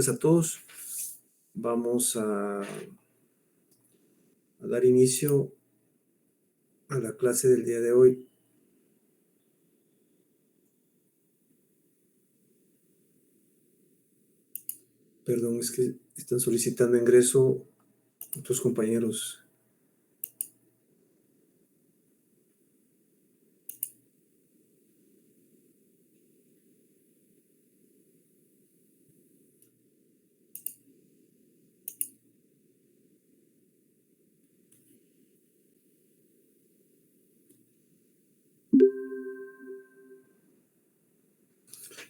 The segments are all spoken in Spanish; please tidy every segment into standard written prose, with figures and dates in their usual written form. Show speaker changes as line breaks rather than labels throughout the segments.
A todos. Vamos a dar inicio a la clase del día de hoy. Perdón, es que están solicitando ingreso otros compañeros.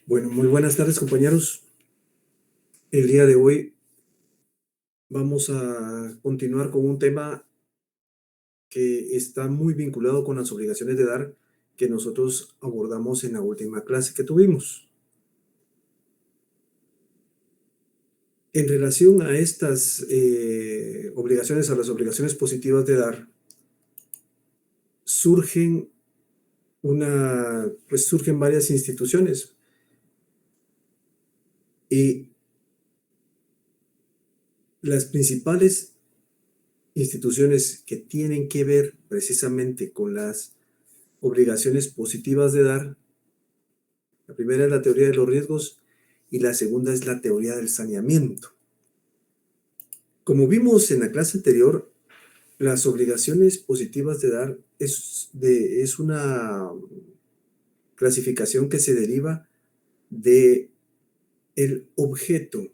Bueno, muy buenas tardes, compañeros. El día de hoy vamos a continuar con un tema que está muy vinculado con las obligaciones de dar que nosotros abordamos en la última clase que tuvimos. En relación a estas obligaciones, a las obligaciones positivas de dar, surgen varias instituciones. Y las principales instituciones que tienen que ver precisamente con las obligaciones positivas de dar, la primera es la teoría de los riesgos y la segunda es la teoría del saneamiento. Como vimos en la clase anterior, las obligaciones positivas de dar es una clasificación que se deriva de el objeto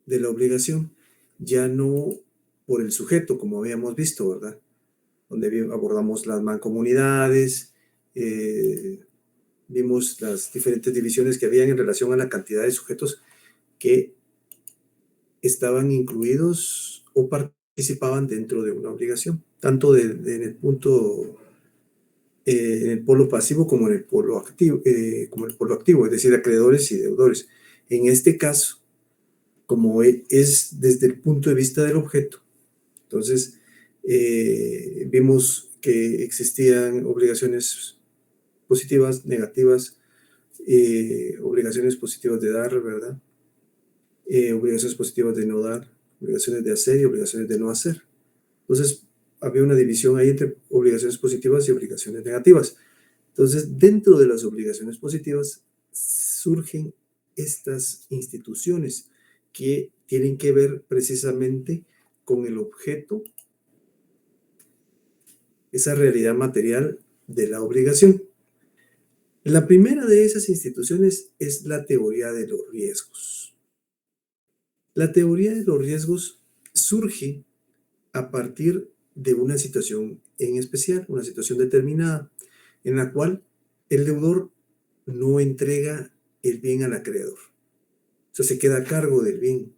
de la obligación, ya no por el sujeto, como habíamos visto, ¿verdad? Donde abordamos las mancomunidades, vimos las diferentes divisiones que habían en relación a la cantidad de sujetos que estaban incluidos o participaban dentro de una obligación, tanto en el punto, en el polo pasivo como en el polo activo, es decir, acreedores y deudores. En este caso, como es desde el punto de vista del objeto, entonces vimos que existían obligaciones positivas, negativas, obligaciones positivas de dar, ¿verdad? Obligaciones positivas de no dar, obligaciones de hacer y obligaciones de no hacer. Entonces, había una división ahí entre obligaciones positivas y obligaciones negativas. Entonces, dentro de las obligaciones positivas surgen estas instituciones que tienen que ver precisamente con el objeto, esa realidad material de la obligación. La primera de esas instituciones es la teoría de los riesgos. La teoría de los riesgos surge a partir de una situación en especial, una situación determinada, en la cual el deudor no entrega el bien al acreedor. O sea, se queda a cargo del bien.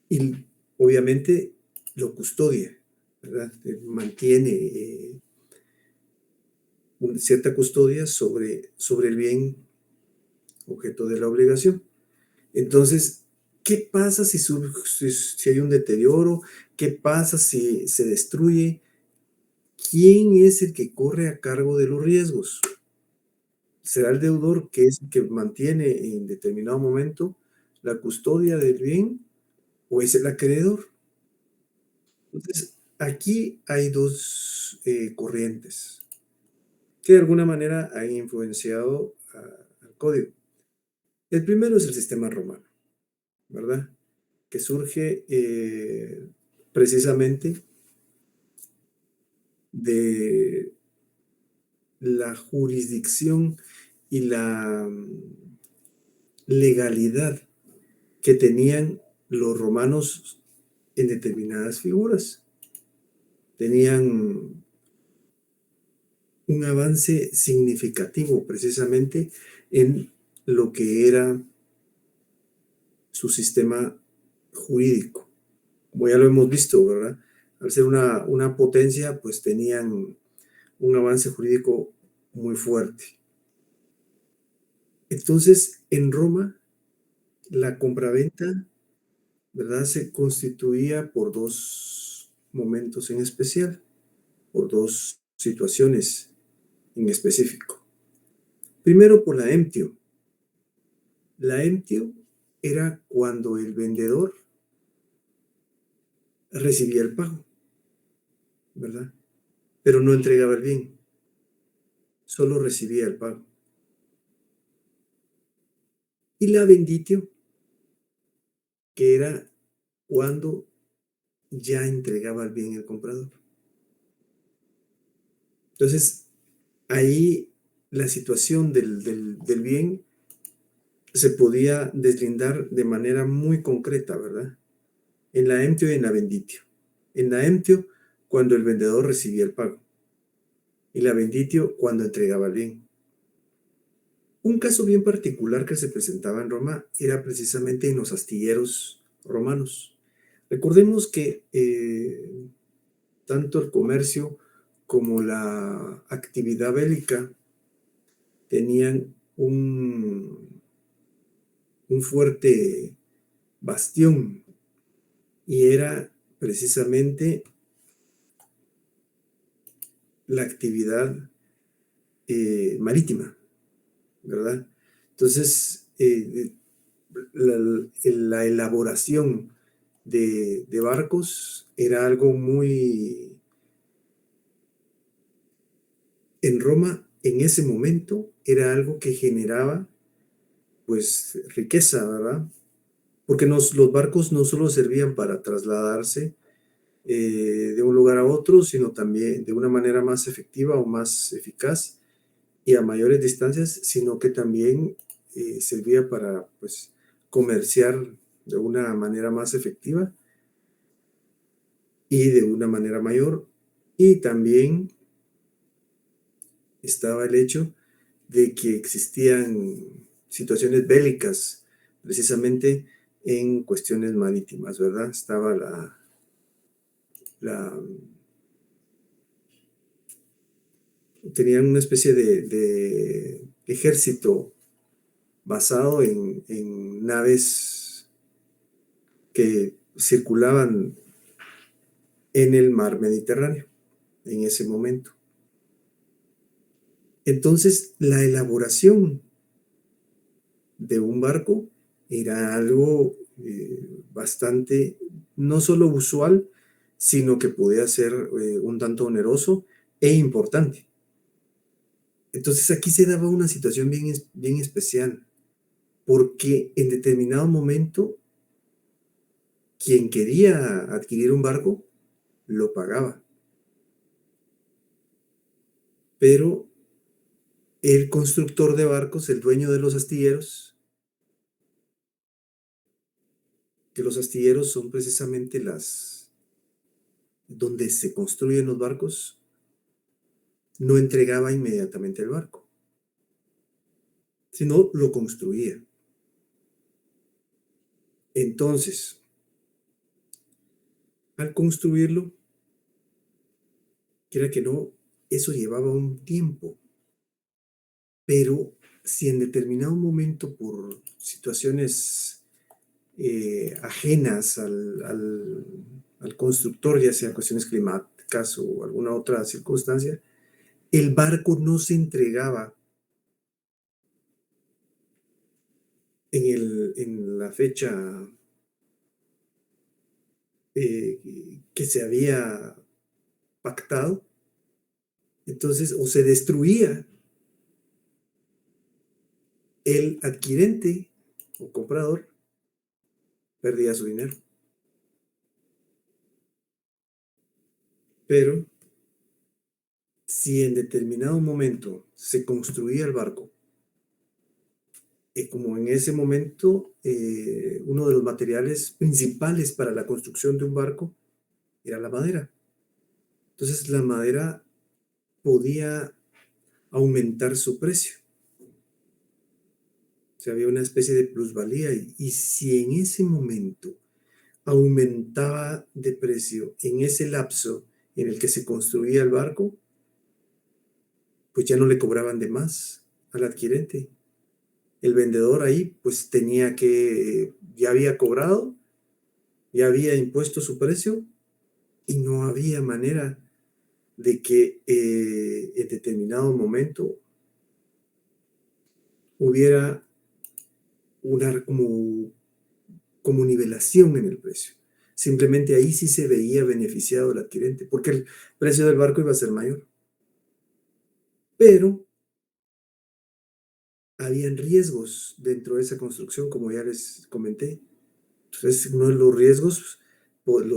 Y obviamente lo custodia, ¿verdad? Mantiene cierta custodia sobre el bien objeto de la obligación. Entonces, ¿qué pasa si hay un deterioro? ¿Qué pasa si se destruye? ¿Quién es el que corre a cargo de los riesgos? ¿Será el deudor, que es el que mantiene en determinado momento la custodia del bien, o es el acreedor? Entonces, aquí hay dos corrientes que de alguna manera han influenciado al código. El primero es el sistema romano, ¿verdad? Que surge precisamente de la jurisdicción y la legalidad que tenían los romanos en determinadas figuras. Tenían un avance significativo precisamente en lo que era su sistema jurídico. Como ya lo hemos visto, ¿verdad? Al ser una potencia, pues tenían un avance jurídico muy fuerte. Entonces, en Roma, la compraventa, ¿verdad?, se constituía por dos momentos en especial, por dos situaciones en específico. Primero, por la emptio. La emptio era cuando el vendedor recibía el pago, ¿verdad? Pero no entregaba el bien, solo recibía el pago. Y la venditio, que era cuando ya entregaba el bien el comprador. Entonces, ahí la situación del bien se podía deslindar de manera muy concreta, ¿verdad? En la emptio y en la venditio. En la emptio, cuando el vendedor recibía el pago. Y la venditio, cuando entregaba el bien. Un caso bien particular que se presentaba en Roma era precisamente en los astilleros romanos. Recordemos que tanto el comercio como la actividad bélica tenían un fuerte bastión y era precisamente la actividad marítima, ¿verdad? Entonces, la elaboración de barcos era algo muy... En Roma, en ese momento, era algo que generaba, pues, riqueza, ¿verdad? Porque los barcos no solo servían para trasladarse de un lugar a otro, sino también de una manera más efectiva o más eficaz y a mayores distancias, sino que también servía para, pues, comerciar de una manera más efectiva y de una manera mayor. Y también estaba el hecho de que existían situaciones bélicas, precisamente en cuestiones marítimas, ¿verdad? Estaba la tenían una especie de ejército basado en naves que circulaban en el mar Mediterráneo en ese momento. Entonces, la elaboración de un barco era algo bastante, no solo usual, sino que podía ser un tanto oneroso e importante. Entonces, aquí se daba una situación bien especial, porque en determinado momento, quien quería adquirir un barco, lo pagaba. Pero el constructor de barcos, el dueño de los astilleros, que los astilleros son precisamente donde se construyen los barcos, no entregaba inmediatamente el barco, sino lo construía. Entonces, al construirlo, quiera que no, eso llevaba un tiempo, pero si en determinado momento por situaciones ajenas al constructor, ya sea cuestiones climáticas o alguna otra circunstancia, el barco no se entregaba en la fecha que se había pactado, entonces o se destruía el adquirente o comprador, perdía su dinero. Pero si en determinado momento se construía el barco, como en ese momento uno de los materiales principales para la construcción de un barco era la madera. Entonces la madera podía aumentar su precio. O sea, había una especie de plusvalía y si en ese momento aumentaba de precio en ese lapso en el que se construía el barco, pues ya no le cobraban de más al adquirente. El vendedor ahí pues tenía que, ya había cobrado, ya había impuesto su precio y no había manera de que en determinado momento hubiera una como nivelación en el precio. Simplemente ahí sí se veía beneficiado el adquirente, porque el precio del barco iba a ser mayor. Pero habían riesgos dentro de esa construcción, como ya les comenté. Entonces, uno de los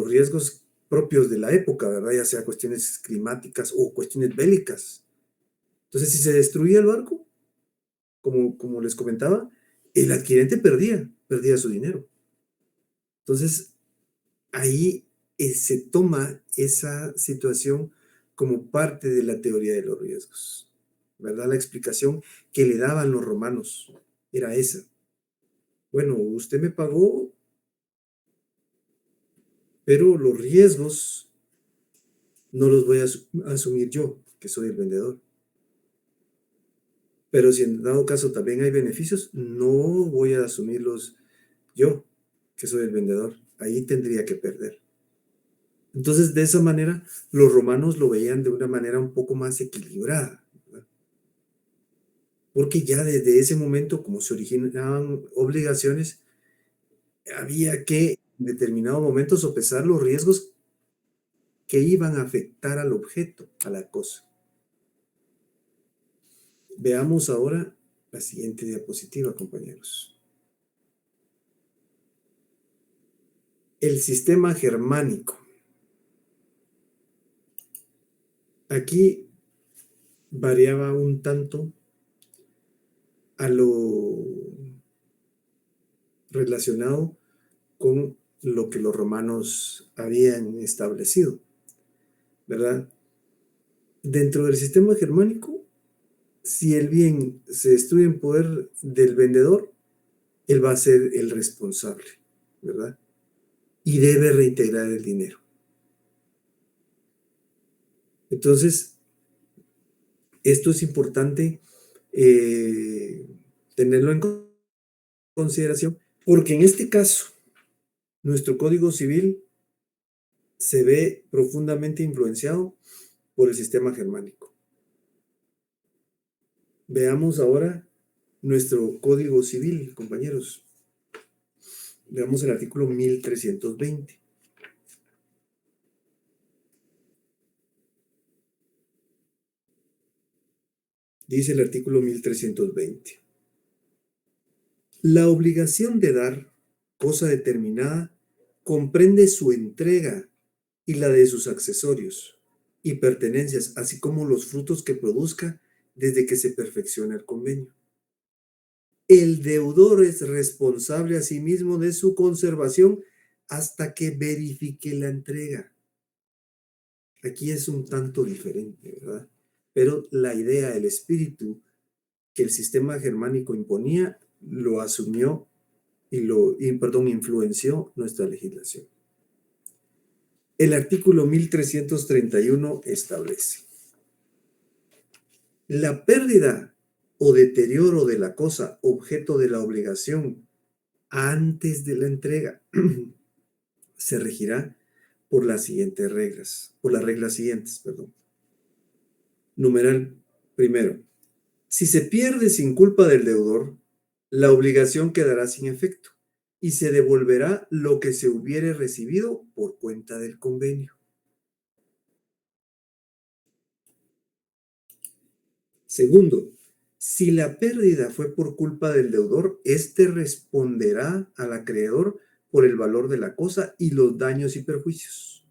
riesgos propios de la época, ¿verdad? Ya sea cuestiones climáticas o cuestiones bélicas. Entonces, si se destruía el barco, como les comentaba, el adquirente perdía su dinero. Entonces, ahí se toma esa situación como parte de la teoría de los riesgos, ¿verdad? La explicación que le daban los romanos era esa. Bueno, usted me pagó, pero los riesgos no los voy a asumir yo, que soy el vendedor. Pero si en dado caso también hay beneficios, no voy a asumirlos yo, que soy el vendedor. Ahí tendría que perder. Entonces, de esa manera, los romanos lo veían de una manera un poco más equilibrada, ¿verdad? Porque ya desde ese momento, como se originaban obligaciones, había que en determinado momento sopesar los riesgos que iban a afectar al objeto, a la cosa. Veamos ahora la siguiente diapositiva, compañeros. El sistema germánico. Aquí variaba un tanto a lo relacionado con lo que los romanos habían establecido, ¿verdad? Dentro del sistema germánico, si el bien se destruye en poder del vendedor, él va a ser el responsable, ¿verdad? Y debe reintegrar el dinero. Entonces, esto es importante tenerlo en consideración, porque en este caso, nuestro Código Civil se ve profundamente influenciado por el sistema germánico. Veamos ahora nuestro Código Civil, compañeros. Veamos el artículo 1320. Dice el artículo 1320. La obligación de dar cosa determinada comprende su entrega y la de sus accesorios y pertenencias, así como los frutos que produzca desde que se perfecciona el convenio. El deudor es responsable asimismo de su conservación hasta que verifique la entrega. Aquí es un tanto diferente, ¿verdad? Pero la idea, el espíritu que el sistema germánico imponía, lo asumió influenció nuestra legislación. El artículo 1331 establece: la pérdida o deterioro de la cosa objeto de la obligación antes de la entrega se regirá por las reglas siguientes, perdón. Numeral primero. Si se pierde sin culpa del deudor, la obligación quedará sin efecto y se devolverá lo que se hubiere recibido por cuenta del convenio. Segundo, si la pérdida fue por culpa del deudor, éste responderá al acreedor por el valor de la cosa y los daños y perjuicios.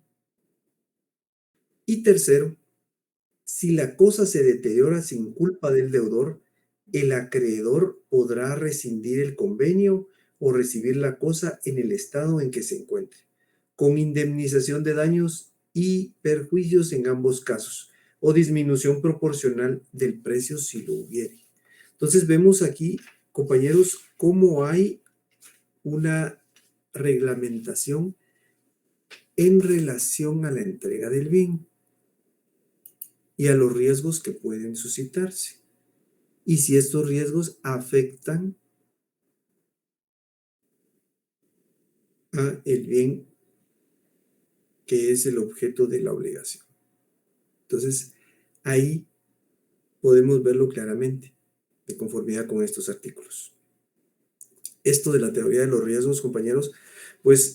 Y tercero, si la cosa se deteriora sin culpa del deudor, el acreedor podrá rescindir el convenio o recibir la cosa en el estado en que se encuentre, con indemnización de daños y perjuicios en ambos casos, o disminución proporcional del precio si lo hubiere. Entonces vemos aquí, compañeros, cómo hay una reglamentación en relación a la entrega del bien y a los riesgos que pueden suscitarse. Y si estos riesgos afectan a el bien que es el objeto de la obligación. Entonces, ahí podemos verlo claramente, de conformidad con estos artículos. Esto de la teoría de los riesgos, compañeros, pues,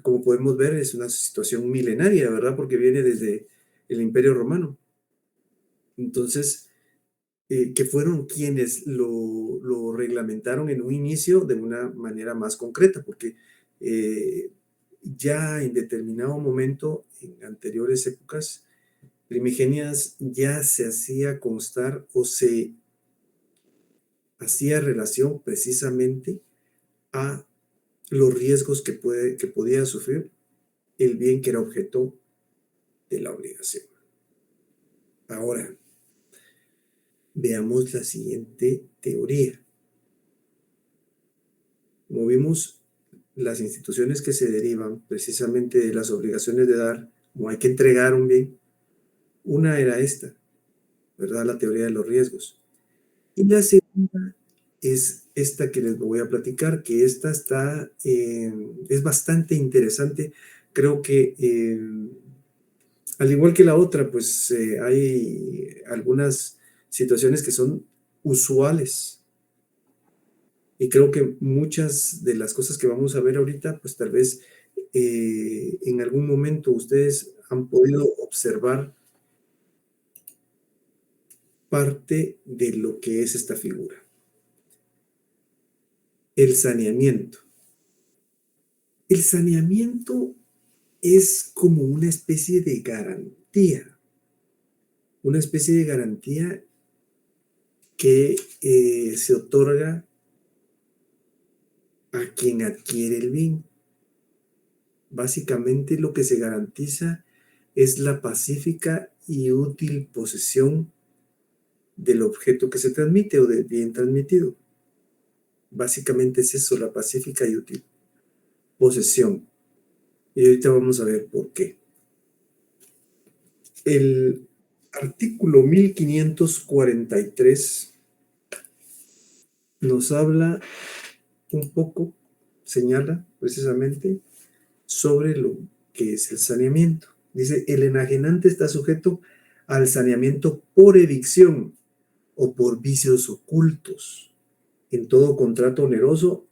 como podemos ver, es una situación milenaria, ¿verdad? Porque viene desde el Imperio Romano. Entonces, que fueron quienes lo reglamentaron en un inicio de una manera más concreta, porque eh, ya en determinado momento, en anteriores épocas primigenias, ya se hacía constar o se hacía relación precisamente a los riesgos que podía sufrir el bien que era objeto de la obligación. Ahora, veamos la siguiente teoría. Como vimos, las instituciones que se derivan precisamente de las obligaciones de dar, como hay que entregar un bien, una era esta, ¿verdad? La teoría de los riesgos. Y la segunda es esta que les voy a platicar, que esta es bastante interesante. Creo que al igual que la otra, pues hay algunas situaciones que son usuales. Y creo que muchas de las cosas que vamos a ver ahorita, pues tal vez en algún momento ustedes han podido observar parte de lo que es esta figura. El saneamiento. El saneamiento es como una especie de garantía que se otorga a quien adquiere el bien. Básicamente lo que se garantiza es la pacífica y útil posesión del objeto que se transmite o del bien transmitido. Básicamente es eso, la pacífica y útil posesión. Y ahorita vamos a ver por qué. El artículo 1543 nos habla un poco, señala precisamente sobre lo que es el saneamiento. Dice, el enajenante está sujeto al saneamiento por evicción o por vicios ocultos en todo contrato oneroso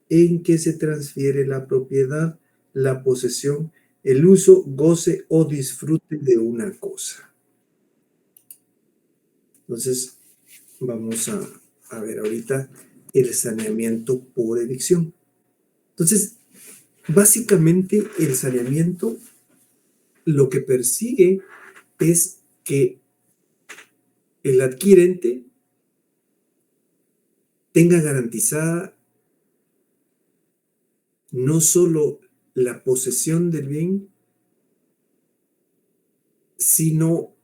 en que se transfiere la propiedad, la posesión, el uso, goce o disfrute de una cosa. Entonces, vamos a ver ahorita el saneamiento por evicción. Entonces, básicamente el saneamiento lo que persigue es que el adquirente tenga garantizada no solo la posesión del bien, sino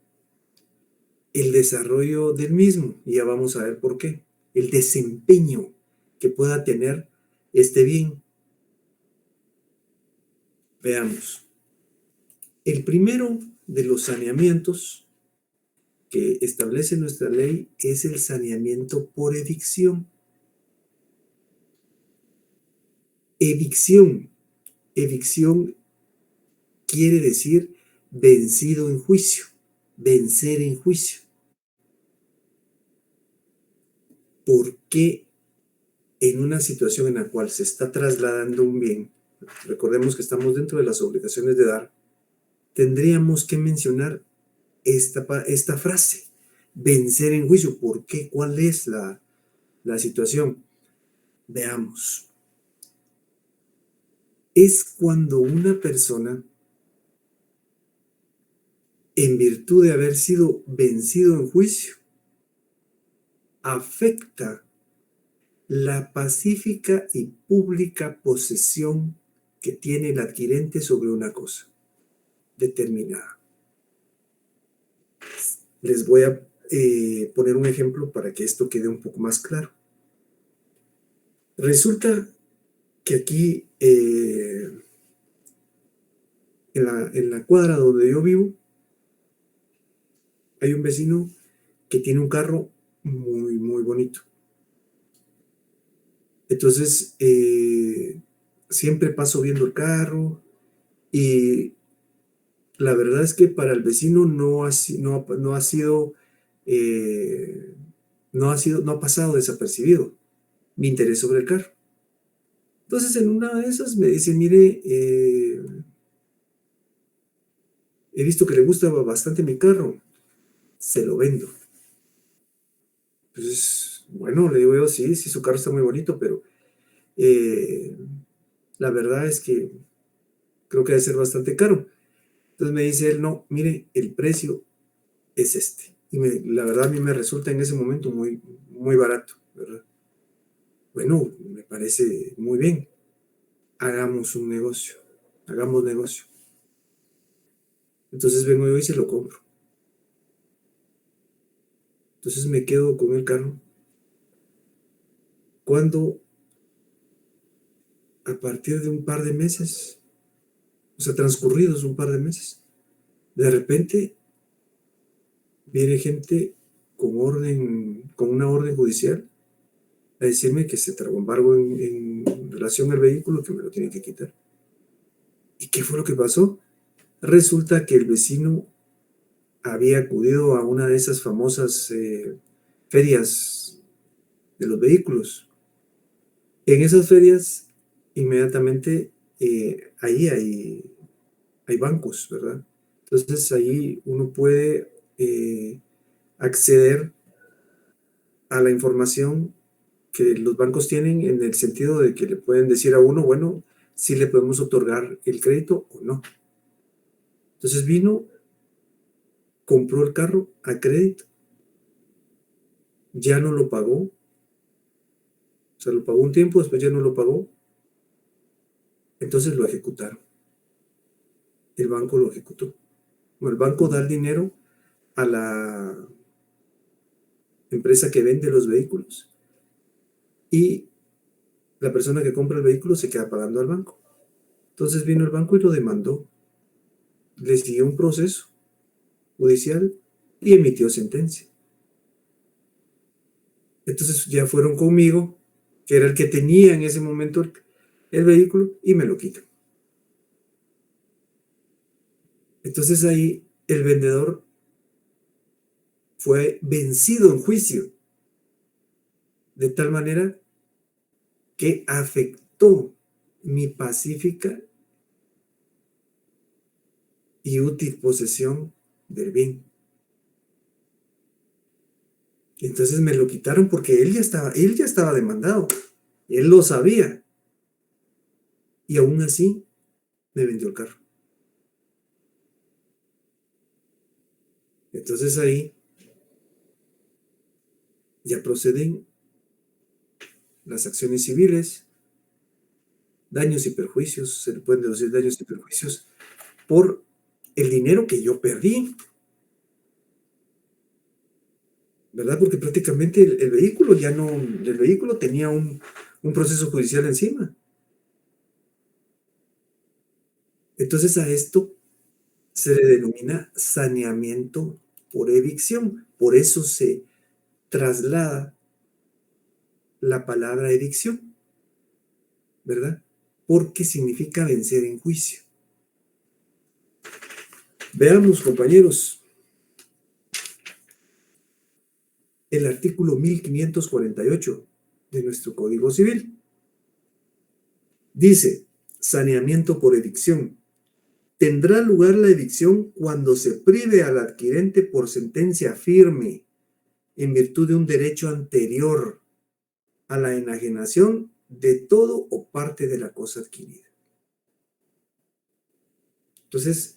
el desarrollo del mismo. Y ya vamos a ver por qué. El desempeño que pueda tener este bien. Veamos. El primero de los saneamientos que establece nuestra ley es el saneamiento por evicción. Evicción. Evicción quiere decir vencido en juicio, vencer en juicio. ¿Por qué en una situación en la cual se está trasladando un bien, recordemos que estamos dentro de las obligaciones de dar, tendríamos que mencionar esta frase, vencer en juicio? ¿Por qué? ¿Cuál es la situación? Veamos. Es cuando una persona, en virtud de haber sido vencido en juicio, afecta la pacífica y pública posesión que tiene el adquirente sobre una cosa determinada. Les voy a poner un ejemplo para que esto quede un poco más claro. Resulta que aquí, en la cuadra donde yo vivo, hay un vecino que tiene un carro muy, muy bonito. Entonces, siempre paso viendo el carro y la verdad es que para el vecino no ha sido, no ha pasado desapercibido. mi interés sobre el carro. Entonces, en una de esas me dice, mire, he visto que le gusta bastante mi carro, se lo vendo. Entonces, bueno, le digo yo, sí, sí, su carro está muy bonito, pero eh, la verdad es que creo que debe ser bastante caro. Entonces me dice él, no, mire, el precio es este. Y la verdad a mí me resulta en ese momento muy, muy barato, ¿verdad? Bueno, me parece muy bien. Hagamos un negocio, hagamos negocio. Entonces vengo yo y se lo compro. Entonces me quedo con el carro. Cuando a partir de un par de meses, o sea, transcurridos un par de meses, de repente viene gente con una orden judicial a decirme que se tragó embargo en relación al vehículo, que me lo tienen que quitar. ¿Y qué fue lo que pasó? Resulta que el vecino había acudido a una de esas famosas ferias de los vehículos. En esas ferias, inmediatamente, ahí hay bancos, ¿verdad? Entonces ahí uno puede acceder a la información que los bancos tienen en el sentido de que le pueden decir a uno, bueno, si le podemos otorgar el crédito o no. Entonces vino, compró el carro a crédito, ya no lo pagó, o sea, lo pagó un tiempo, después ya no lo pagó, entonces lo ejecutaron. El banco lo ejecutó. Bueno, el banco da el dinero a la empresa que vende los vehículos y la persona que compra el vehículo se queda pagando al banco. Entonces vino el banco y lo demandó, les dio un proceso judicial y emitió sentencia. Entonces ya fueron conmigo, que era el que tenía en ese momento el vehículo, y me lo quitan. Entonces ahí el vendedor fue vencido en juicio, de tal manera que afectó mi pacífica y útil posesión del bien. Entonces me lo quitaron porque él ya estaba demandado, él lo sabía, y aún así me vendió el carro. Entonces ahí ya proceden las acciones civiles, daños y perjuicios, se le pueden deducir daños y perjuicios por el dinero que yo perdí, ¿verdad? Porque prácticamente el vehículo ya no, el vehículo tenía un proceso judicial encima. Entonces a esto se le denomina saneamiento por evicción. Por eso se traslada la palabra evicción, ¿verdad? Porque significa vencer en juicio. Veamos, compañeros, el artículo 1548 de nuestro Código Civil. Dice, saneamiento por evicción. Tendrá lugar la evicción cuando se prive al adquirente por sentencia firme, en virtud de un derecho anterior a la enajenación de todo o parte de la cosa adquirida. Entonces,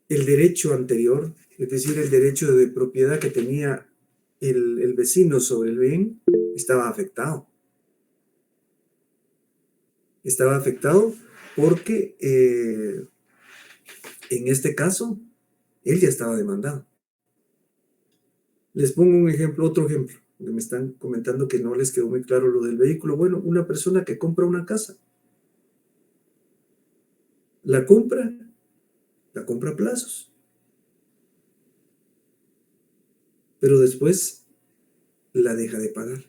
el derecho anterior, es decir, el derecho de propiedad que tenía el vecino sobre el bien, estaba afectado. Estaba afectado porque en este caso, él ya estaba demandado. Les pongo un ejemplo, otro ejemplo, que me están comentando que no les quedó muy claro lo del vehículo. Bueno, una persona que compra una casa, la compra, la compra a plazos, pero después la deja de pagar.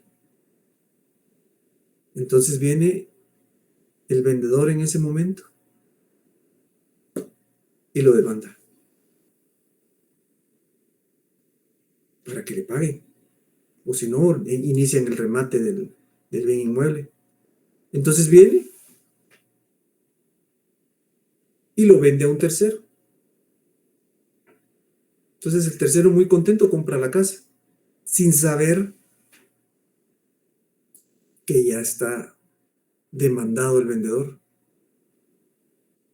Entonces viene el vendedor en ese momento y lo demanda para que le paguen. O si no, inician el remate del bien inmueble. Entonces viene y lo vende a un tercero. Entonces el tercero, muy contento, compra la casa, sin saber que ya está demandado el vendedor,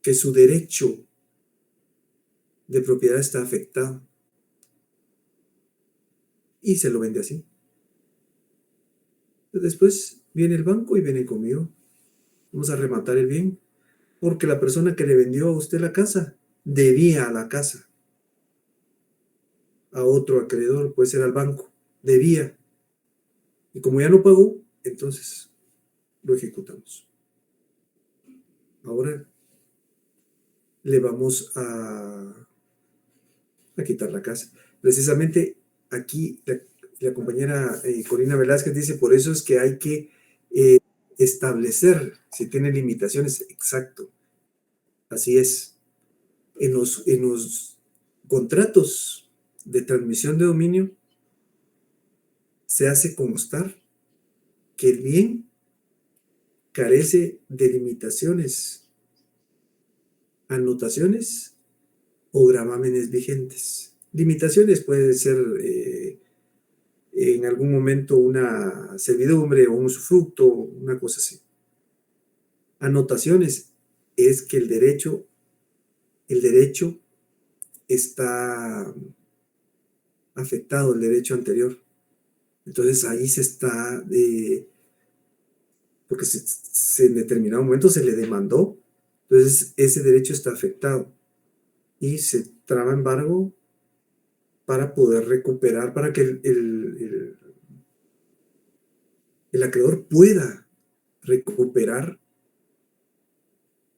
que su derecho de propiedad está afectado, y se lo vende así. Después viene el banco y viene conmigo. Vamos a rematar el bien, porque la persona que le vendió a usted la casa debía a la casa, a otro acreedor, puede ser al banco, debía. Y como ya no pagó, entonces lo ejecutamos. Ahora le vamos a quitar la casa. Precisamente aquí la compañera Corina Velázquez dice, por eso es que hay que establecer si tiene limitaciones. Exacto, así es. En los contratos de transmisión de dominio se hace constar que el bien carece de limitaciones, anotaciones o gravámenes vigentes. Limitaciones puede ser en algún momento una servidumbre o un usufructo, una cosa así. Anotaciones es que el derecho está afectado, el derecho anterior. Entonces ahí se está, porque en determinado momento se le demandó, entonces ese derecho está afectado y se traba embargo para poder recuperar, para que el acreedor pueda recuperar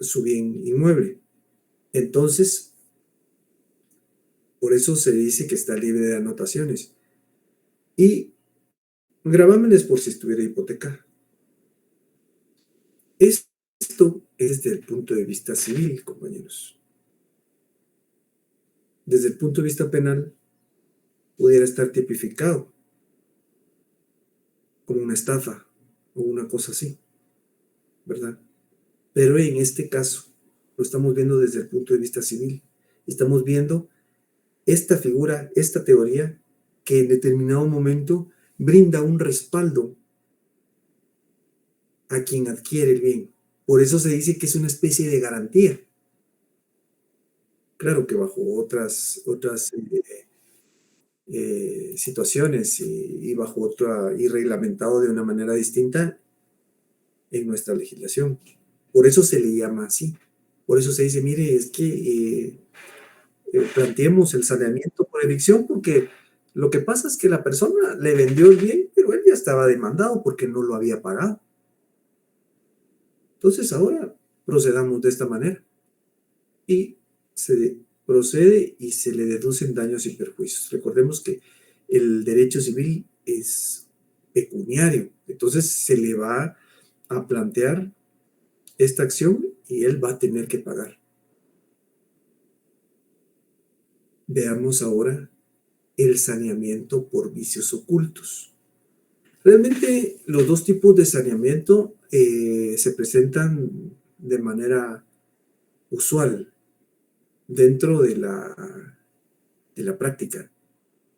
su bien inmueble. Entonces, por eso se dice que está libre de anotaciones. Y gravámenes por si estuviera hipotecado. Esto es desde el punto de vista civil, compañeros. Desde el punto de vista penal, pudiera estar tipificado como una estafa o una cosa así, ¿verdad? Pero en este caso, lo estamos viendo desde el punto de vista civil. Estamos viendo esta figura, esta teoría, que en determinado momento brinda un respaldo a quien adquiere el bien. Por eso se dice que es una especie de garantía. Claro que bajo otras situaciones y bajo otra, y reglamentado de una manera distinta en nuestra legislación. Por eso se le llama así. Por eso se dice, mire, es que planteemos el saneamiento por evicción, porque lo que pasa es que la persona le vendió el bien, pero él ya estaba demandado porque no lo había pagado. Entonces ahora procedamos de esta manera. Y se procede y se le deducen daños y perjuicios. Recordemos que el derecho civil es pecuniario, entonces se le va a plantear esta acción y él va a tener que pagar. Veamos ahora el saneamiento por vicios ocultos. Realmente los dos tipos de saneamiento se presentan de manera usual dentro de la práctica,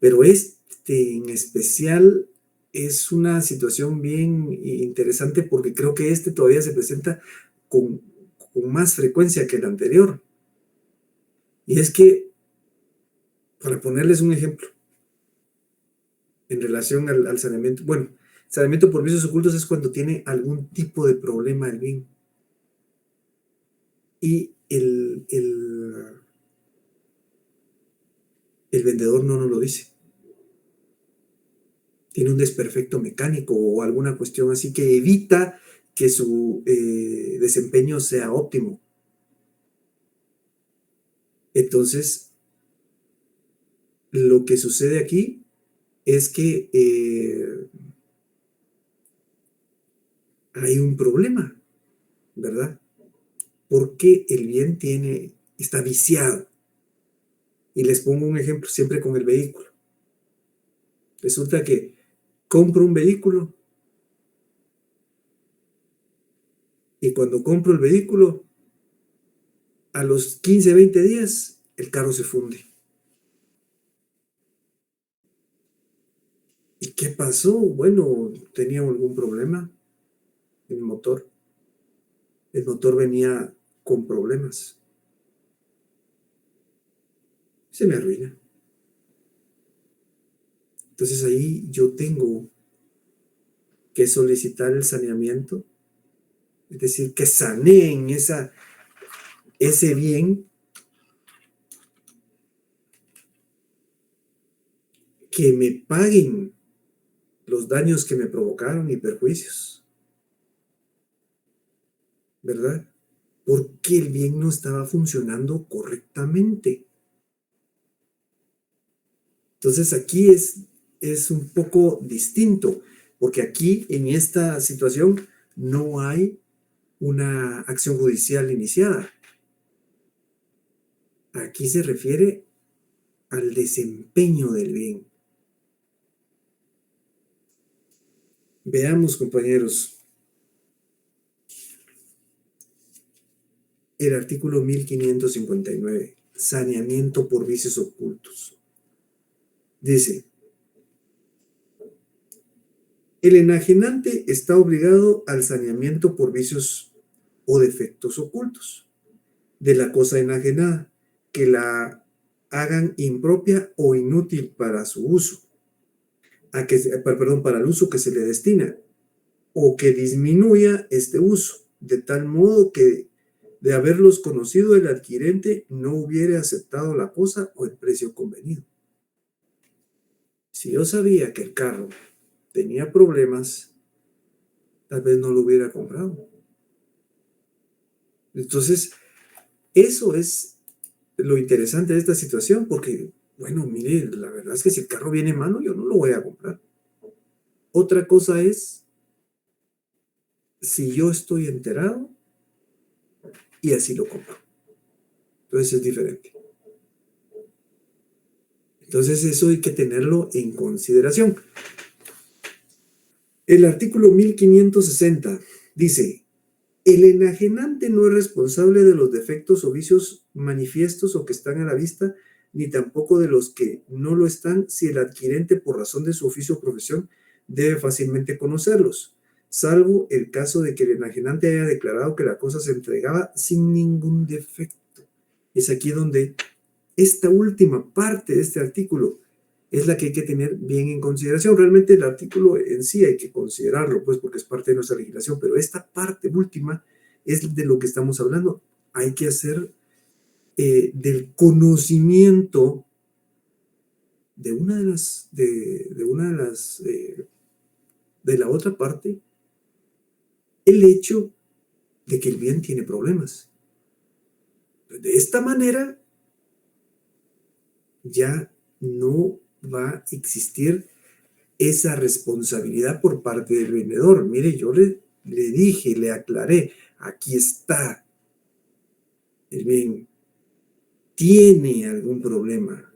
pero este en especial es una situación bien interesante porque creo que este todavía se presenta con, con más frecuencia que el anterior. Y es que, para ponerles un ejemplo, en relación al saneamiento, bueno, saneamiento por vicios ocultos es cuando tiene algún tipo de problema el bien. Y el vendedor no nos lo dice. Tiene un desperfecto mecánico o alguna cuestión así que evita que su desempeño sea óptimo. Entonces, lo que sucede aquí es que hay un problema, ¿verdad? Porque el bien está viciado. Y les pongo un ejemplo siempre con el vehículo. Resulta que compro un vehículo Y cuando compro el vehículo, a los 15, 20 días, el carro se funde. ¿Y qué pasó? Bueno, tenía algún problema en el motor. El motor venía con problemas. Se me arruina. Entonces ahí yo tengo que solicitar el saneamiento, es decir, que saneen ese bien, que me paguen los daños que me provocaron y perjuicios, ¿verdad? Porque el bien no estaba funcionando correctamente. Entonces aquí es un poco distinto, porque aquí en esta situación no hay una acción judicial iniciada. Aquí se refiere al desempeño del bien. Veamos, compañeros, el artículo 1559, saneamiento por vicios ocultos. Dice, el enajenante está obligado al saneamiento por vicios o defectos ocultos de la cosa enajenada, que la hagan impropia o inútil para su uso, para el uso que se le destina, o que disminuya este uso, de tal modo que de haberlos conocido el adquirente no hubiera aceptado la cosa o el precio convenido. Si yo sabía que el carro tenía problemas, tal vez no lo hubiera comprado. Entonces, eso es lo interesante de esta situación, porque, bueno, mire, la verdad es que si el carro viene malo, yo no lo voy a comprar. Otra cosa es si yo estoy enterado y así lo compro. Entonces es diferente. Entonces eso hay que tenerlo en consideración. El artículo 1560 dice, el enajenante no es responsable de los defectos o vicios manifiestos o que están a la vista, ni tampoco de los que no lo están, si el adquirente, por razón de su oficio o profesión, debe fácilmente conocerlos, salvo el caso de que el enajenante haya declarado que la cosa se entregaba sin ningún defecto. Es aquí donde esta última parte de este artículo es la que hay que tener bien en consideración. Realmente el artículo en sí hay que considerarlo, pues, porque es parte de nuestra legislación, pero esta parte última es de lo que estamos hablando. Hay que hacer del conocimiento de una de las, de una de las, de la otra parte, el hecho de que el bien tiene problemas. De esta manera, ya no va a existir esa responsabilidad por parte del vendedor. Mire, yo le dije, le aclaré, aquí está el bien, tiene algún problema.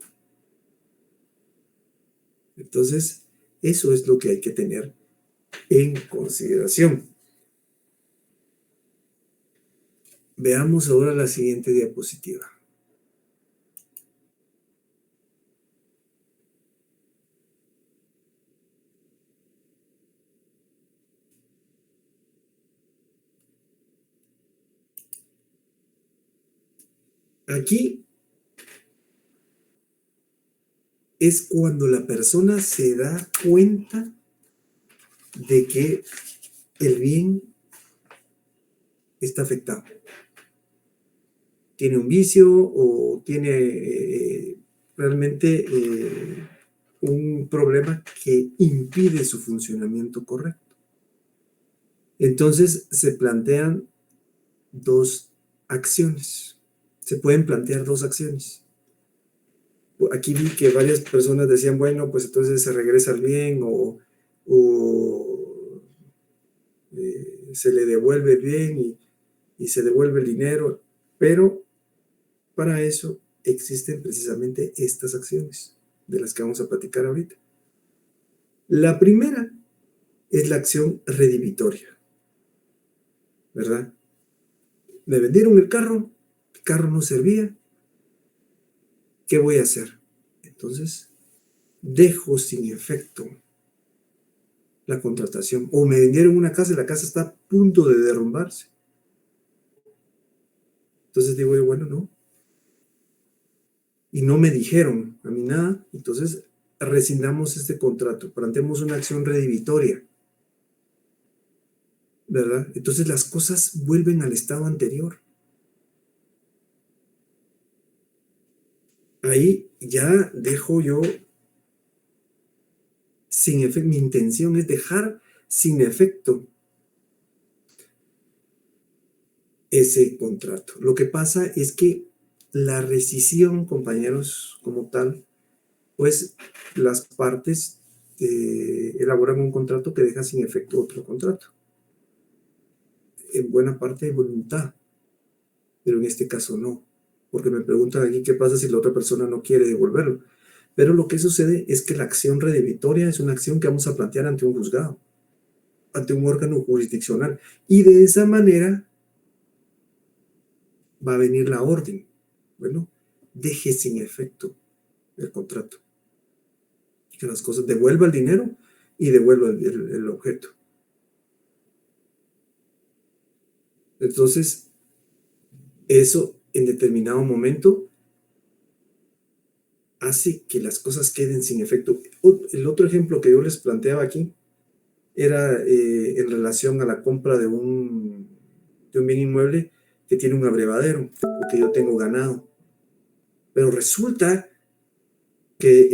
Entonces, eso es lo que hay que tener en consideración. Veamos ahora la siguiente diapositiva. Aquí es cuando la persona se da cuenta de que el bien está afectado. Tiene un vicio o tiene realmente un problema que impide su funcionamiento correcto. Entonces se plantean dos acciones. Se pueden plantear dos acciones. Aquí vi que varias personas decían, bueno, pues entonces se regresa al bien o se le devuelve el bien y se devuelve el dinero, pero para eso existen precisamente estas acciones de las que vamos a platicar ahorita. La primera es la acción redimitoria. ¿verdad? Me vendieron el carro no servía, ¿qué voy a hacer? Entonces, dejo sin efecto la contratación. O me vendieron una casa y la casa está a punto de derrumbarse. Entonces digo yo, bueno, no. Y no me dijeron a mí nada. Entonces rescindamos este contrato, planteemos una acción redivitoria, ¿verdad? Entonces las cosas vuelven al estado anterior. Ahí ya dejo yo sin efecto. Mi intención es dejar sin efecto ese contrato. Lo que pasa es que la rescisión, compañeros, como tal, pues las partes elaboran un contrato que deja sin efecto otro contrato. En buena parte de voluntad, pero en este caso no, porque me preguntan aquí qué pasa si la otra persona no quiere devolverlo. Pero lo que sucede es que la acción redevitoria es una acción que vamos a plantear ante un juzgado, ante un órgano jurisdiccional, y de esa manera va a venir la orden. Bueno, deje sin efecto el contrato, que las cosas, devuelva el dinero y devuelva el objeto. Entonces, eso en determinado momento hace que las cosas queden sin efecto. El otro ejemplo que yo les planteaba aquí era en relación a la compra de un bien inmueble que tiene un abrevadero, porque yo tengo ganado. Pero resulta que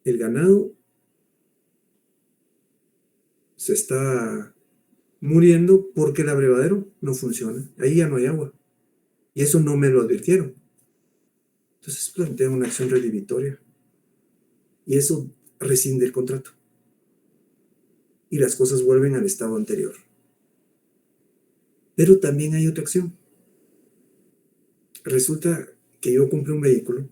el ganado se está muriendo porque el abrevadero no funciona. Ahí ya no hay agua. Y eso no me lo advirtieron. Entonces plantea una acción redivitoria. Y eso rescinde el contrato. Y las cosas vuelven al estado anterior. Pero también hay otra acción. Resulta que yo compré un vehículo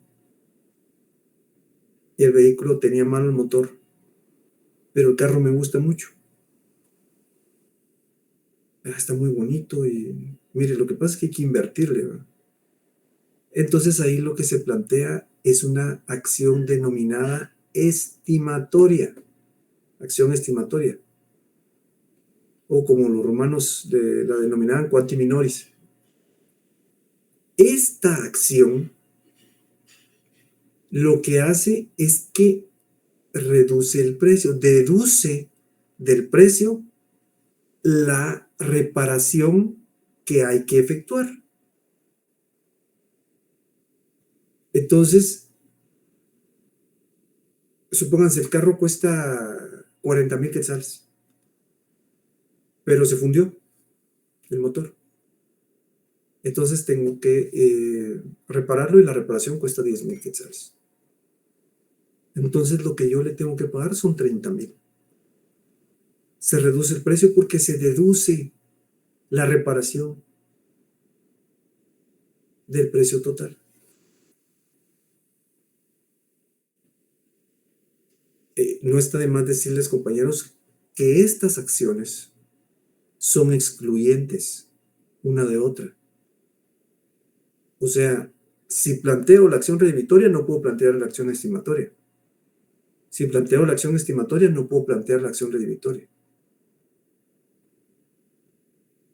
y el vehículo tenía mal el motor, pero el carro me gusta mucho. Está muy bonito y mire, lo que pasa es que hay que invertirle, ¿verdad? Entonces ahí lo que se plantea es una acción denominada estimatoria, acción estimatoria, o como los romanos la denominaban quanti minoris. Esta acción lo que hace es que reduce el precio, deduce del precio la reparación que hay que efectuar. Entonces, supónganse, el carro cuesta 40,000 quetzales, pero se fundió el motor. Entonces tengo que repararlo y la reparación cuesta 10,000 quetzales. Entonces lo que yo le tengo que pagar son 30,000. Se reduce el precio porque se deduce la reparación del precio total. No está de más decirles, compañeros, que estas acciones son excluyentes una de otra. O sea, si planteo la acción redimitoria, no puedo plantear la acción estimatoria. Si planteo la acción estimatoria, no puedo plantear la acción redimitoria.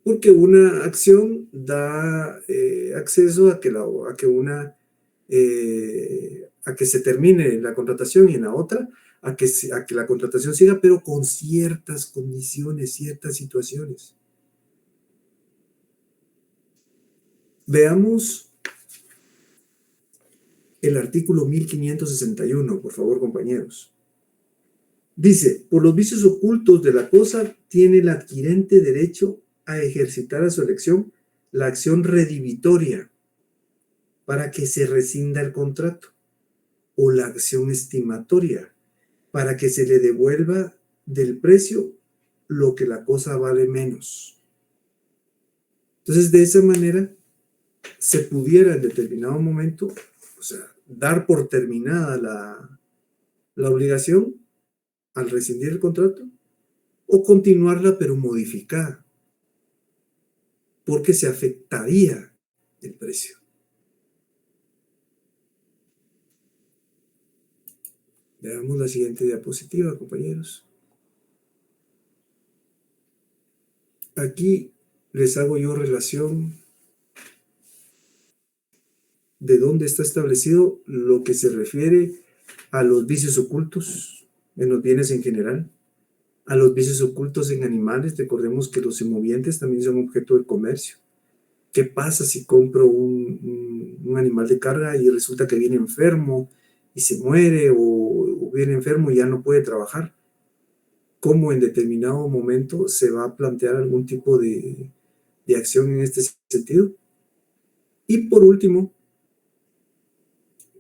Porque una acción da acceso a que se termine la contratación, y en la otra a que la contratación siga, pero con ciertas condiciones, ciertas situaciones. Veamos el artículo 1561, por favor, compañeros. Dice: por los vicios ocultos de la cosa, tiene el adquirente derecho a ejercitar a su elección la acción redivitoria para que se rescinda el contrato, o la acción estimatoria para que se le devuelva del precio lo que la cosa vale menos. Entonces, de esa manera, se pudiera en determinado momento, o sea, dar por terminada la obligación al rescindir el contrato, o continuarla pero modificada, porque se afectaría el precio. Veamos la siguiente diapositiva, compañeros. Aquí les hago yo relación de dónde está establecido lo que se refiere a los vicios ocultos en los bienes en general, a los vicios ocultos en animales. Recordemos que los semovientes también son objeto de comercio. ¿Qué pasa si compro un animal de carga y resulta que viene enfermo y se muere, o viene enfermo y ya no puede trabajar? ¿Cómo en determinado momento se va a plantear algún tipo de acción en este sentido? Y por último,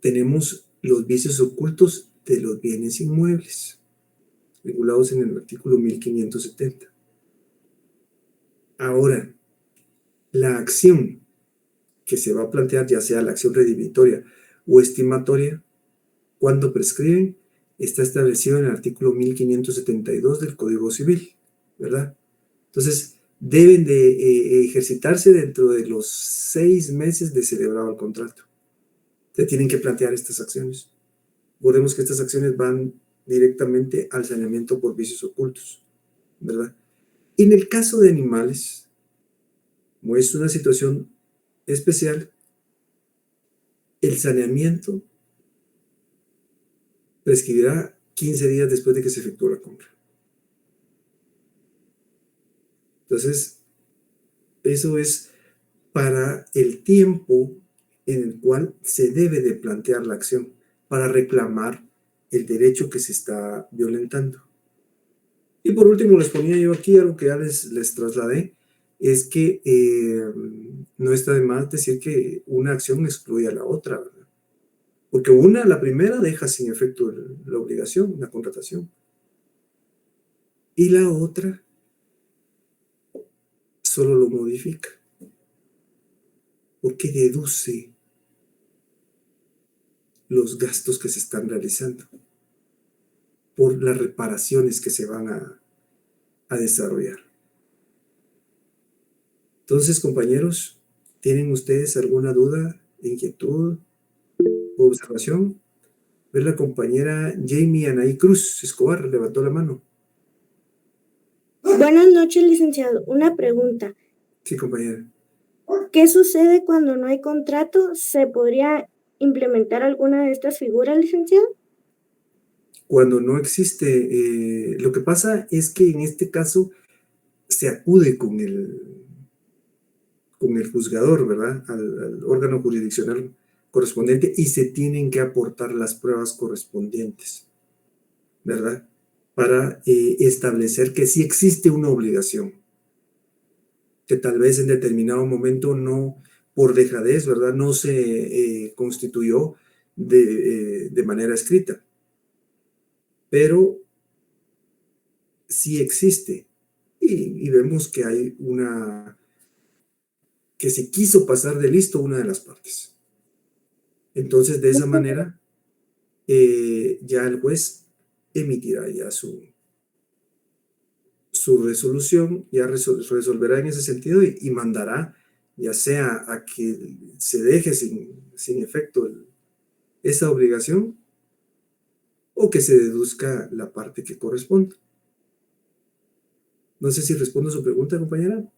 tenemos los vicios ocultos de los bienes inmuebles, regulados en el artículo 1570. Ahora, la acción que se va a plantear, ya sea la acción redimitoria o estimatoria, cuando prescriben, está establecido en el artículo 1572 del Código Civil, ¿verdad? Entonces, deben de ejercitarse dentro de los 6 meses de celebrado el contrato. Se tienen que plantear estas acciones. Recordemos que estas acciones van directamente al saneamiento por vicios ocultos, ¿verdad? En el caso de animales, como es una situación especial, el saneamiento prescribirá 15 días después de que se efectúe la compra. Entonces, eso es para el tiempo en el cual se debe de plantear la acción para reclamar el derecho que se está violentando. Y por último, les ponía yo aquí algo que ya les trasladé, es que no está de más decir que una acción excluye a la otra, ¿verdad? Porque la primera deja sin efecto la obligación, la contratación. Y la otra solo lo modifica, porque deduce los gastos que se están realizando por las reparaciones que se van a desarrollar. Entonces, compañeros, ¿tienen ustedes alguna duda, inquietud o observación? Ver la compañera Jamie Anaí Cruz Escobar levantó la mano.
Buenas noches, licenciado. Una pregunta.
Sí, compañera.
¿Qué sucede cuando no hay contrato? ¿Se podría implementar alguna de estas figuras, licenciado?
Cuando no existe, lo que pasa es que en este caso se acude con el juzgador, ¿verdad? Al órgano jurisdiccional correspondiente, y se tienen que aportar las pruebas correspondientes, ¿verdad? Para establecer que sí existe una obligación, que tal vez en determinado momento no, por dejadez, ¿verdad? No se constituyó de manera escrita, pero sí existe. Y vemos que hay que se quiso pasar de listo una de las partes. Entonces, de esa manera, ya el juez emitirá ya su resolución, ya resolverá en ese sentido, y mandará ya sea a que se deje sin efecto esa obligación, o que se deduzca la parte que corresponde. No sé si respondo a su pregunta, compañera.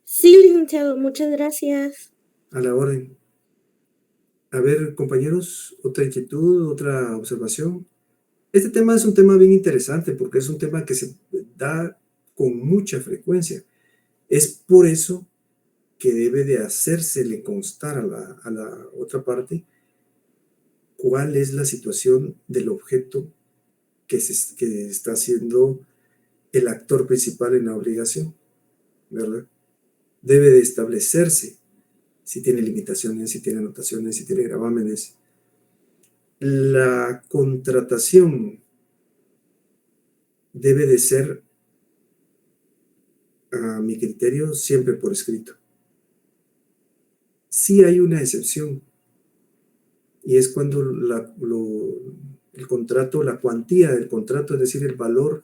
Sí, licenciado. Muchas gracias.
A la orden. A ver, compañeros, otra inquietud, otra observación. Este tema es un tema bien interesante porque es un tema que se da con mucha frecuencia. Es por eso que debe de hacérsele constar a la otra parte cuál es la situación del objeto que está siendo el actor principal en la obligación, ¿verdad? Debe de establecerse si tiene limitaciones, si tiene anotaciones, si tiene gravámenes. La contratación debe de ser, a mi criterio, siempre por escrito. Sí hay una excepción, y es cuando el contrato, la cuantía del contrato, es decir, el valor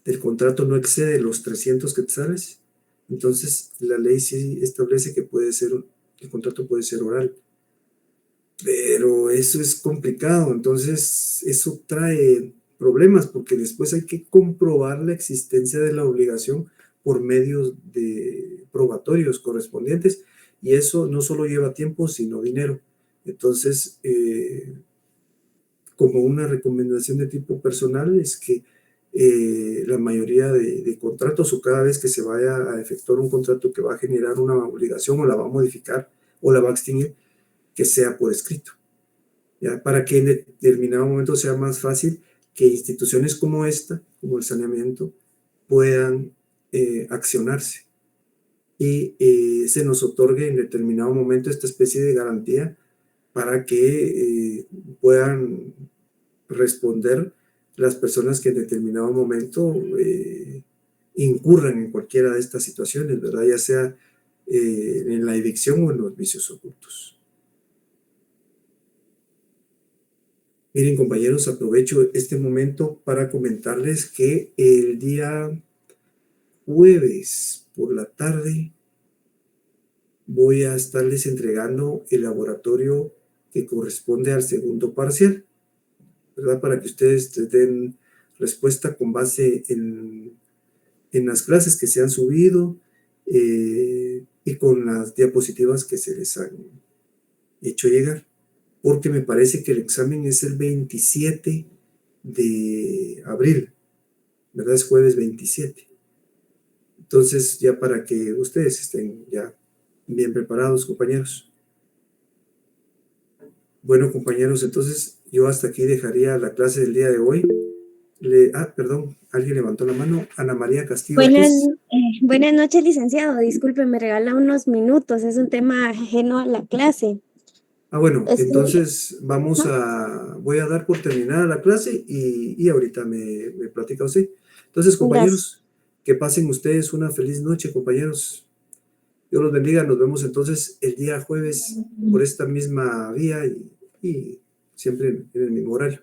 del contrato no excede los 300 quetzales, entonces la ley sí establece que el contrato puede ser oral. Pero eso es complicado, entonces eso trae problemas porque después hay que comprobar la existencia de la obligación por medios de probatorios correspondientes y eso no solo lleva tiempo, sino dinero. Entonces, como una recomendación de tipo personal es que la mayoría de contratos o cada vez que se vaya a efectuar un contrato que va a generar una obligación o la va a modificar o la va a extinguir, que sea por escrito. ¿Ya? Para que en determinado momento sea más fácil que instituciones como esta, como el saneamiento, puedan accionarse y se nos otorgue en determinado momento esta especie de garantía para que puedan responder las personas que en determinado momento incurran en cualquiera de estas situaciones, ¿verdad? Ya sea en la evicción o en los vicios ocultos. Miren, compañeros, aprovecho este momento para comentarles que el día jueves por la tarde voy a estarles entregando el laboratorio que corresponde al segundo parcial, ¿verdad? Para que ustedes den respuesta con base en las clases que se han subido y con las diapositivas que se les han hecho llegar. Porque me parece que el examen es el 27 de abril, ¿verdad? Es jueves 27. Entonces, ya para que ustedes estén ya bien preparados, compañeros. Bueno, compañeros, entonces yo hasta aquí dejaría la clase del día de hoy. Perdón, alguien levantó la mano. Ana María Castillo Ortiz.
Buenas noches, licenciado. Disculpe, me regala unos minutos. Es un tema ajeno a la clase.
Bueno, entonces voy a dar por terminada la clase y ahorita me platica usted. Entonces, compañeros, que pasen ustedes una feliz noche, compañeros. Dios los bendiga. Nos vemos entonces el día jueves por esta misma vía y siempre en el mismo horario.